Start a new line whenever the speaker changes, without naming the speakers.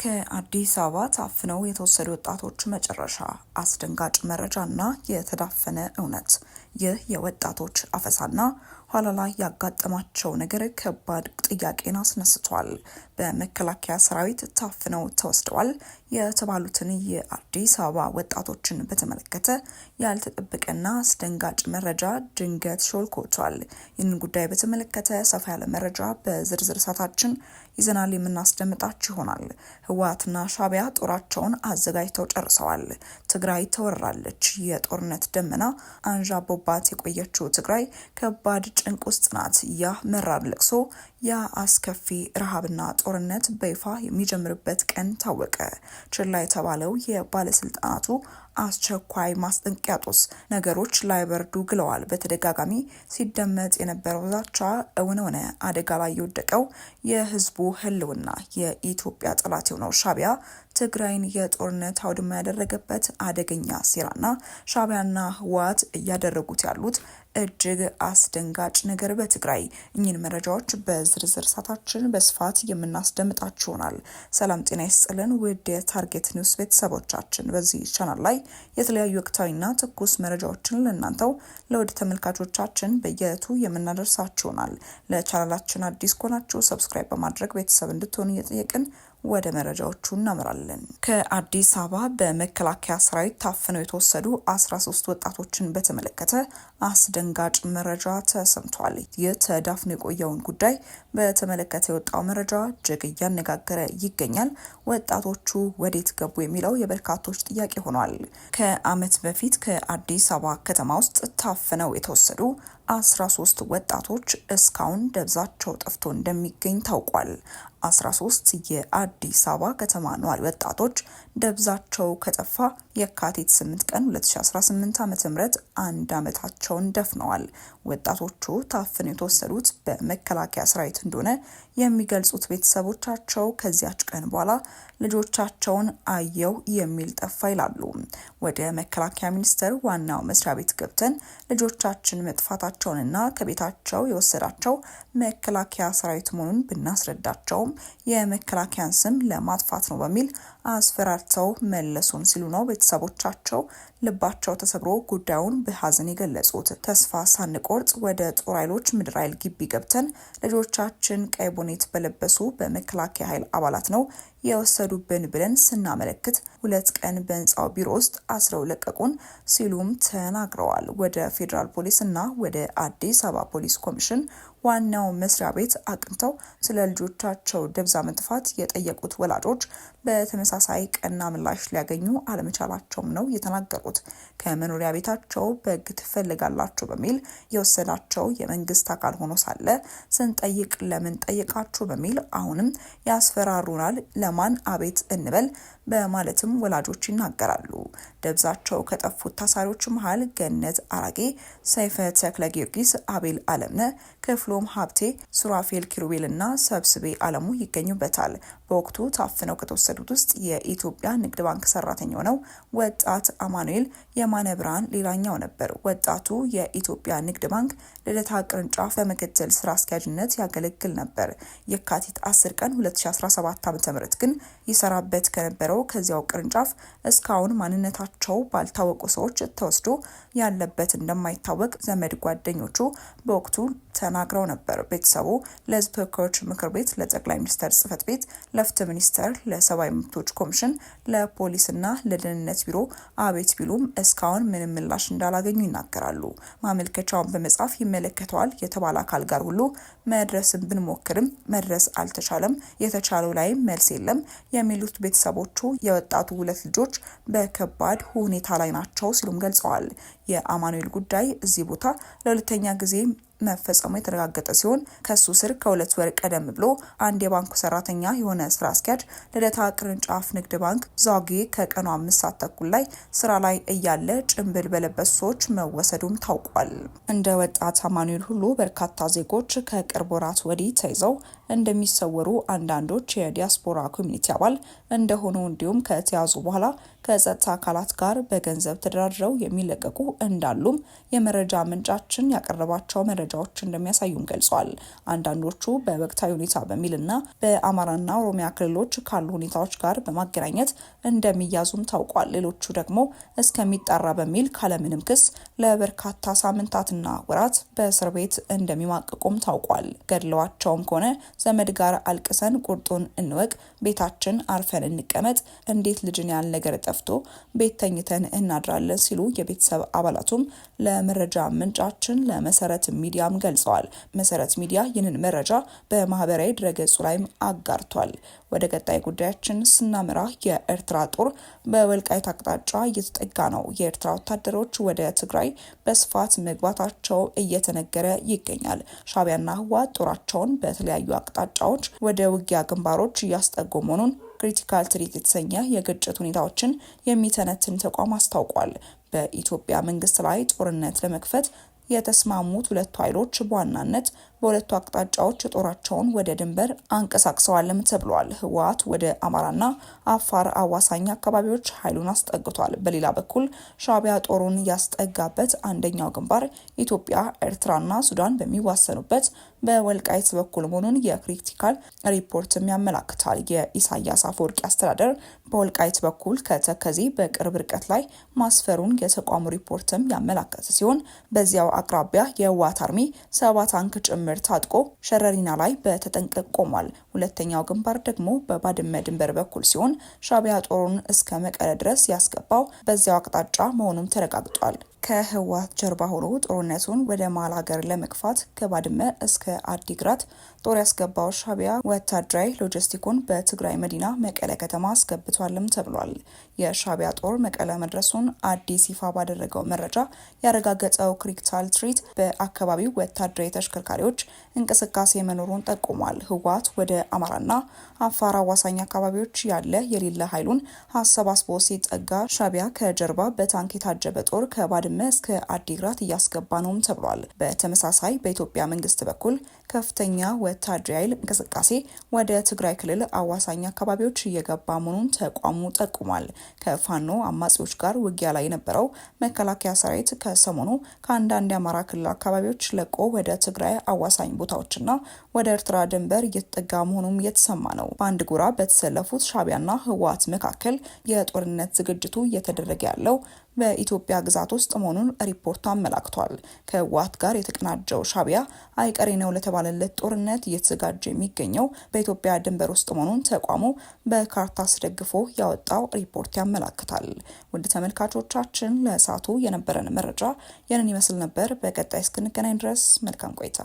ከአዲስ አበባ ታፍነው የተወሰዱ ወጣቶች መጨረሻ፣ አስደንጋጭ መረጃና የተዳፈነ እውነት። ይህ የወጣቶች አፈሳና ኋላ ላይ ያጋጠማቸው ነገር ከባድ ጥያቄን አስነስቷል። በመከላከያ ሰራዊት ታፍነው ተወስደዋል የተባሉትን የአዲስ አበባ ወጣቶችን በተመለከተ ያልተጠበቀና አስደንጋጭ መረጃ ድንገት ሾልኮ ወጥቷል። ይህንን ጉዳይ በተመለከተ ሰፋ ያለ መረጃ በዝርዝር ሰዓታችን ይዘናል የምናስደምጣችሁ ይሆናል። ህወሓትና ሻዕቢያ ጦራቸውን አዘጋጅተው ጨርሰዋል። ትግራይ ተወራለች። የጦርነት ደመና አንዣቦባት የቆየችው ትግራይ ከባድ ጭንቅ ውስጥ ናት። ያ መራር ለቅሶ፣ ያ አስከፊ ረሃብና ጦርነት በይፋ የሚጀምርበት ቀን ታወቀ። ችላ የተባለው የባለስልጣናቱ አስቸኳይ ማስጠንቀቂያ ጦስ ነገሮች ላይበርዱ ግለዋል። በተደጋጋሚ ሲደመጥ የነበረው ዛቻ እውን ሆነ። አደጋ ላይ የወደቀው የህዝቡ ህልውና፣ የኢትዮጵያ ጠላት የሆነው ሻዕቢያ ትግራይን የጦርነት አውድማ ያደረገበት አደገኛ ሴራና ሻዕቢያና ህወሓት እያደረጉት ያሉት እጅግ አስደንጋጭ ነገር በትግራይ። እኚህን መረጃዎች በዝርዝር ሰዓታችን በስፋት የምናስደምጣችሁ ይሆናል። ሰላም ጤና ይስጥልን ውድ የታርጌት ኒውስ ቤተሰቦቻችን፣ በዚህ ቻናል ላይ የተለያዩ ወቅታዊና ትኩስ መረጃዎችን ለእናንተው ለውድ ተመልካቾቻችን በየዕለቱ የምናደርሳችሁ ይሆናል። ለቻናላችን አዲስ ከሆናችሁ ሰብስክራይብ በማድረግ ቤተሰብ እንድትሆኑ እየጠየቅን ወደ መረጃዎቹ እናመራለን። ከአዲስ አበባ በመከላከያ ሰራዊት ታፍነው የተወሰዱ 13 ወጣቶችን በተመለከተ አስደንጋጭ መረጃ ተሰምቷል። ይህ ተዳፍኖ የቆየውን ጉዳይ በተመለከተ የወጣው መረጃ እጅግ እያነጋገረ ይገኛል። ወጣቶቹ ወዴት ገቡ የሚለው የበርካቶች ጥያቄ ሆኗል። ከዓመት በፊት ከአዲስ አበባ ከተማ ውስጥ ታፍነው የተወሰዱ 13 ወጣቶች እስካሁን ደብዛቸው ጠፍቶ እንደሚገኝ ታውቋል። 13 የአዲስ አበባ ከተማ ነዋሪ ወጣቶች ደብዛቸው ከጠፋ የካቲት 8 ቀን 2018 ዓ.ም አንድ ዓመታቸውን ደፍነዋል። ወጣቶቹ ታፍነው የተወሰዱት በመከላከያ ሰራዊት እንደሆነ የሚገልጹት ቤተሰቦቻቸው ከዚያች ቀን በኋላ ልጆቻቸውን አየው የሚል ጠፋ ይላሉ። ወደ መከላከያ ሚኒስቴር ዋናው መስሪያ ቤት ገብተን ልጆቻችን መጥፋታቸውንና ከቤታቸው የወሰዳቸው መከላከያ ሰራዊት መሆኑን ብናስረዳቸውም የመከላከያን ስም ለማጥፋት ነው በሚል አስፈራርተው መለሱን ሲሉ ነው ቤተሰቦቻቸው ልባቸው ተሰብሮ ጉዳዩን በሀዘን የገለጹት። ተስፋ ሳንቆርጥ ወደ ጦር ኃይሎች ምድር ኃይል ግቢ ገብተን ልጆቻችን ቀይ ቦኔት በለበሱ በመከላከያ ኃይል አባላት ነው የወሰዱብን ብለን ስናመለክት 2 ቀን በህንፃው ቢሮ ውስጥ አስረው ለቀቁን ሲሉም ተናግረዋል። ወደ ፌዴራል ፖሊስ እና ወደ አዲስ አበባ ፖሊስ ኮሚሽን ዋናው መስሪያ ቤት አቅንተው ስለ ልጆቻቸው ደብዛ መጥፋት የጠየቁት ወላጆች በተመሳሳይ ቀና ምላሽ ሊያገኙ አለመቻላቸውም ነው የተናገሩት። ከመኖሪያ ቤታቸው በሕግ ትፈልጋላችሁ በሚል የወሰዳቸው የመንግስት አካል ሆኖ ሳለ ስንጠይቅ ለምን ጠይቃችሁ በሚል አሁንም ያስፈራሩናል። ለማን አቤት እንበል በማለትም ወላጆች ይናገራሉ። ደብዛቸው ከጠፉት ታሳሪዎች መሃል ገነት አራጌ፣ ሰይፈ ተክለ ጊዮርጊስ፣ አቤል አለምነ፣ ክፍሎም ሀብቴ፣ ሱራፌል ኪሩቤልና ሰብስቤ አለሙ ይገኙበታል። በወቅቱ ታፍነው ከተወሰዱት ውስጥ የኢትዮጵያ ንግድ ባንክ ሰራተኛ ሆነው ወጣት አማኑኤል የማነ ብርሃን ሌላኛው ነበር። ወጣቱ የኢትዮጵያ ንግድ ባንክ ልደታ ቅርንጫፍ በምክትል ስራ አስኪያጅነት ያገለግል ነበር። የካቲት 10 ቀን 2017 ዓ.ም ግን ይሰራበት ከነበረው ከዚያው ቅርንጫፍ እስካሁን ማንነታቸው ባልታወቁ ሰዎች ተወስዶ ያለበት እንደማይታወቅ ዘመድ ጓደኞቹ በወቅቱ ተናግረው ነበር። ቤተሰቡ ለሕዝብ ተወካዮች ምክር ቤት፣ ለጠቅላይ ሚኒስትር ጽህፈት ቤት፣ ለፍትህ ሚኒስቴር፣ ለሰብአዊ መብቶች ኮሚሽን፣ ለፖሊስና ለደህንነት ቢሮ አቤት ቢሉም እስካሁን ምንም ምላሽ እንዳላገኙ ይናገራሉ። ማመልከቻውን በመጻፍ ይመለከተዋል የተባለ አካል ጋር ሁሉ መድረስን ብንሞክርም መድረስ አልተቻለም፣ የተቻለው ላይ መልስ የለም የሚሉት ቤተሰቦቹ የወጣቱ 2 ልጆች በከባድ ሁኔታ ላይ ናቸው ሲሉም ገልጸዋል። የአማኑኤል ጉዳይ እዚህ ቦታ ለሁለተኛ ጊዜ መፈጸሙ የተረጋገጠ ሲሆን ከሱ ስር ከ2 ወር ቀደም ብሎ አንድ የባንኩ ሰራተኛ የሆነ ስራ አስኪያጅ ልደታ ቅርንጫፍ ንግድ ባንክ ዛጌ ከቀኑ 5 ሰዓት ተኩል ላይ ስራ ላይ እያለ ጭንብል በለበሱ ሰዎች መወሰዱም ታውቋል። እንደ ወጣት አማኑኤል ሁሉ በርካታ ዜጎች ከቅርብ ወራት ወዲህ ተይዘው እንደሚሰወሩ አንዳንዶች የዲያስፖራ ኮሚኒቲ አባል እንደሆኑ እንዲሁም ከተያዙ በኋላ ከጸጥታ አካላት ጋር በገንዘብ ተደራድረው የሚለቀቁ እንዳሉም የመረጃ ምንጫችን ያቀረባቸው መረጃዎች እንደሚያሳዩም ገልጿል። አንዳንዶቹ በወቅታዊ ሁኔታ በሚልና በአማራና ኦሮሚያ ክልሎች ካሉ ሁኔታዎች ጋር በማገናኘት እንደሚያዙም ታውቋል። ሌሎቹ ደግሞ እስከሚጣራ በሚል ካለምንም ክስ ለበርካታ ሳምንታትና ወራት በእስር ቤት እንደሚማቅቁም ታውቋል። ገድለዋቸውም ከሆነ ዘመድ ጋር አልቅሰን ቁርጡን እንወቅ፣ ቤታችን አርፈን እንቀመጥ፣ እንዴት ልጅን ያህል ነገር ጠፍቶ ቤት ተኝተን እናድራለን ሲሉ የቤተሰብ አባላቱም ለመረጃ ምንጫችን ለመሰረት ሚዲያም ገልጸዋል። መሰረት ሚዲያ ይህንን መረጃ በማህበራዊ ድረገጹ ላይም አጋርቷል። ወደ ቀጣይ ጉዳያችን ስናመራ የኤርትራ ጦር በወልቃይት አቅጣጫ እየተጠጋ ነው። የኤርትራ ወታደሮች ወደ ትግራይ በስፋት መግባታቸው እየተነገረ ይገኛል። ሻዕቢያና ህወሓት ጦራቸውን በተለያዩ አቅጣጫዎች ወደ ውጊያ ግንባሮች እያስጠጉ መሆኑን ክሪቲካል ትሪት የተሰኘ የግጭት ሁኔታዎችን የሚተነትን ተቋም አስታውቋል። በኢትዮጵያ መንግስት ላይ ጦርነት ለመክፈት የተስማሙት ሁለቱ ኃይሎች በዋናነት በሁለቱ አቅጣጫዎች ጦራቸውን ወደ ድንበር አንቀሳቅሰዋልም ተብሏል። ህወሓት ወደ አማራና አፋር አዋሳኝ አካባቢዎች ኃይሉን አስጠግቷል። በሌላ በኩል ሻዕቢያ ጦሩን ያስጠጋበት አንደኛው ግንባር ኢትዮጵያ፣ ኤርትራና ሱዳን በሚዋሰኑበት በወልቃይት በኩል መሆኑን የክሪቲካል ሪፖርትም ያመላክታል። የኢሳያስ አፈወርቂ አስተዳደር በወልቃይት በኩል ከተከዜ በቅርብ ርቀት ላይ ማስፈሩን የተቋሙ ሪፖርትም ያመላከተ ሲሆን በዚያው አቅራቢያ የህወሓት አርሚ 7 ታንክ ጭምር ታጥቆ ሸረሪና ላይ በተጠንቀቅ ቆሟል። ሁለተኛው ግንባር ደግሞ በባድመ ድንበር በኩል ሲሆን ሻዕቢያ ጦሩን እስከ መቀለ ድረስ ያስገባው በዚያው አቅጣጫ መሆኑም ተረጋግጧል። ከህወሓት ጀርባ ሆኖ ጦርነቱን ወደ መሀል ሀገር ለመግፋት ከባድመ እስከ አዲግራት ጦር ያስገባው ሻዕቢያ ወታደራዊ ሎጂስቲኩን በትግራይ መዲና መቀለ ከተማ አስገብቷልም ተብሏል። የሻዕቢያ ጦር መቀለ መድረሱን አዲስ ይፋ ባደረገው መረጃ ያረጋገጠው ክሪቲካል ትሪት በአካባቢው ወታደራዊ ተሽከርካሪዎች እንቅስቃሴ መኖሩን ጠቁሟል። ህወሓት ወደ አማራና አፋር አዋሳኝ አካባቢዎች ያለ የሌለ ኃይሉን አሰባስቦ ሲጠጋ ሻዕቢያ ከጀርባ በታንክ የታጀበ ጦር ከባድመ እስከ አዲግራት እያስገባ ነውም ተብሏል። በተመሳሳይ በኢትዮጵያ መንግስት በኩል ከፍተኛ ወታደራዊ ኃይል እንቅስቃሴ ወደ ትግራይ ክልል አዋሳኝ አካባቢዎች እየገባ መሆኑን ተቋሙ ጠቁሟል። ከፋኖ አማጺዎች ጋር ውጊያ ላይ የነበረው መከላከያ ሰራዊት ከሰሞኑ ከአንዳንድ የአማራ ክልል አካባቢዎች ለቆ ወደ ትግራይ አዋሳኝ ቦታዎችና ወደ ኤርትራ ድንበር እየተጠጋ መሆኑም እየተሰማ ነው። በአንድ ጎራ በተሰለፉት ሻዕቢያና ህወሓት መካከል የጦርነት ዝግጅቱ እየተደረገ ያለው በኢትዮጵያ ግዛት ውስጥ መሆኑን ሪፖርቱ አመላክቷል። ከህወሓት ጋር የተቀናጀው ሻዕቢያ አይቀሬ ነው ለተባለለት ጦርነት እየተዘጋጀ የሚገኘው በኢትዮጵያ ድንበር ውስጥ መሆኑን ተቋሙ በካርታ አስደግፎ ያወጣው ሪፖርት ያመላክታል። ውድ ተመልካቾቻችን ለሰዓቱ የነበረን መረጃ ይህንን ይመስል ነበር። በቀጣይ እስክንገናኝ ድረስ መልካም ቆይታ